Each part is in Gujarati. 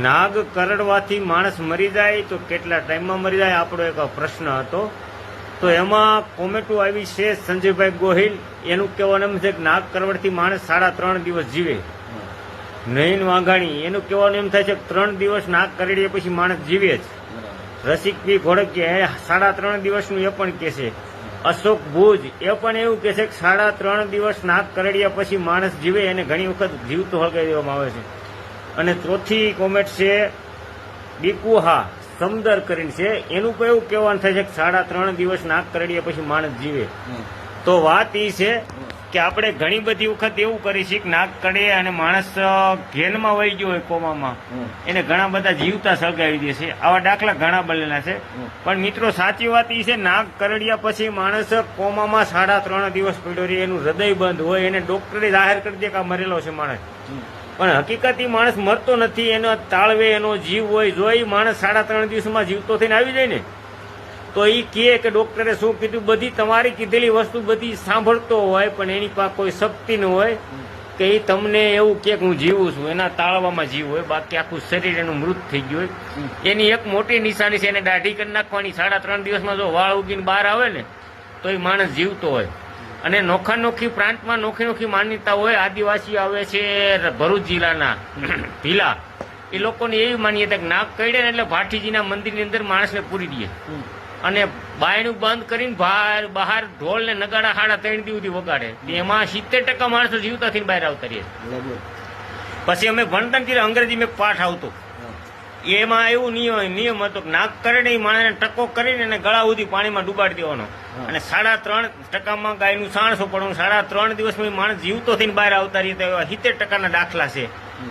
નાગ કરડવાથી માણસ મરી જાય તો કેટલા ટાઈમમાં મરી જાય આપણો એક પ્રશ્ન હતો. તો એમાં કોમેન્ટો આવી છે સંજયભાઈ ગોહિલ, એનું કહેવાનું એમ છે કે નાગ કરડવાથી માણસ 3.5 દિવસ જીવે. નયન વાઘાણી, એનું કહેવાનું એમ થાય છે કે 3 દિવસ નાગ કરડીએ પછી માણસ જીવે જ. રસિક પી ઘોડકીયા 3.5 દિવસનું એ પણ કહે છે. અશોક ભુજ એ પણ એવું કહે છે કે 3.5 દિવસ નાગ કરડ્યા પછી માણસ જીવે, એને ઘણી વખત જીવતો હળગાવી દેવામાં આવે છે. અને ચોથી કોમેન્ટ છે બીકુહા સમદર કરીને છે, એનું પણ એવું કહેવાનું થાય છે કે 3.5 દિવસ નાગ કરડ્યા પછી માણસ જીવે. તો વાત એ છે કે આપણે ઘણી બધી વખત એવું કરી છે કે નાગ કરડે અને માણસ ઘેનમાં વહી ગયો હોય કોમામાં, એને ઘણા બધા જીવતા સળગાવી દે છે. આવા દાખલા ઘણા બનેલા છે. પણ મિત્રો સાચી વાત એ છે, નાગ કરડ્યા પછી માણસ કોમામાં 3.5 દિવસ પડ્યો રહે, એનું હૃદય બંધ હોય, એને ડોક્ટરે જાહેર કરી દે કે આ મરેલો છે માણસ. પણ હકીકત એ માણસ મરતો નથી, એનો તાળવે એનો જીવ હોય. જો એ માણસ 3.5 દિવસમાં જીવતો થઈને આવી જાય ને, તો એ કહે કે ડોક્ટરે શું કીધું, બધી તમારી કીધેલી વસ્તુ બધી સાંભળતો હોય, પણ એની પાસે કોઈ શક્તિ ન હોય કે એ તમને એવું કે હું જીવું છું. એના તાળવામાં જીવ હોય, બાકી આખું શરીર એનું મૃત થઈ ગયું હોય. એની એક મોટી નિશાની છે, એને દાઢી કરી નાખવાની. 3.5 દિવસમાં જો વાળ ઉગીને બહાર આવે ને તો એ માણસ જીવતો હોય. અને નોખી પ્રાંતમાં નોખી માન્યતા હોય. આદિવાસી આવે છે ભરૂચ જિલ્લાના ભીલા, એ લોકોની એવી માન્યતા કે નાગ કરડે ને એટલે ભાઠીજીના મંદિરની અંદર માણસને પૂરી દે અને બાયણું બંધ કરીને બહાર ઢોલ ને નગાડા 3.5 દિવસથી વગાડે. એમાં 70% માણસો જીવતા થઈને બહાર આવતા રહે. પછી અમે ભણતા ને અંગ્રેજી મેં પાઠ આવતો, એમાં એવું નિયમ હતો કે નાગ કરડે એ માણસને ટકો કરીને એને ગળા સુધી પાણીમાં ડૂબાડી દેવાનો અને 3.5% ગાયનું સાણ સોપડવાનું. 3.5 દિવસમાં માણસ જીવતો થઈને બહાર આવતા રહેતા, એવા 70% દાખલા છે.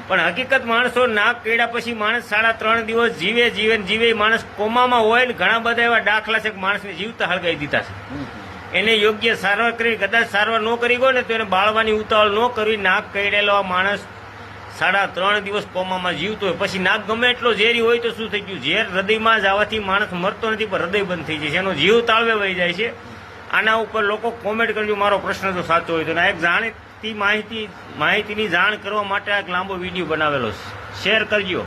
પણ હકીકત માણસો નાગ કરડ્યા પછી માણસ 3.5 દિવસ જીવે. માણસ કોમામાં હોય ને ઘણા બધા એવા દાખલા છે કે માણસને જીવતા હળગાવી દીધા છે. એને યોગ્ય સારવાર કરી, કદાચ સારવાર ન કરી હોય ને તો એને બાળવાની ઉતાવળ ન કરવી. નાગ કરડેલો માણસ 3.5 દિવસ કોમામાં જીવતો હોય, પછી નાગ ગમે એટલો ઝેરી હોય તો શું થઈ ગયું, ઝેર હૃદયમાં જવાથી માણસ મરતો નથી પણ હૃદય બંધ થઈ જાય છે, એનો જીવ તાળવે વહી જાય છે. આના ઉપર લોકો કોમેન્ટ કરજો, મારો પ્રશ્ન જો સાચો હોય તો. એક જાણીતી માહિતીની જાણ કરવા માટે એક લાંબો વિડીયો બનાવેલો છે, શેર કરજો.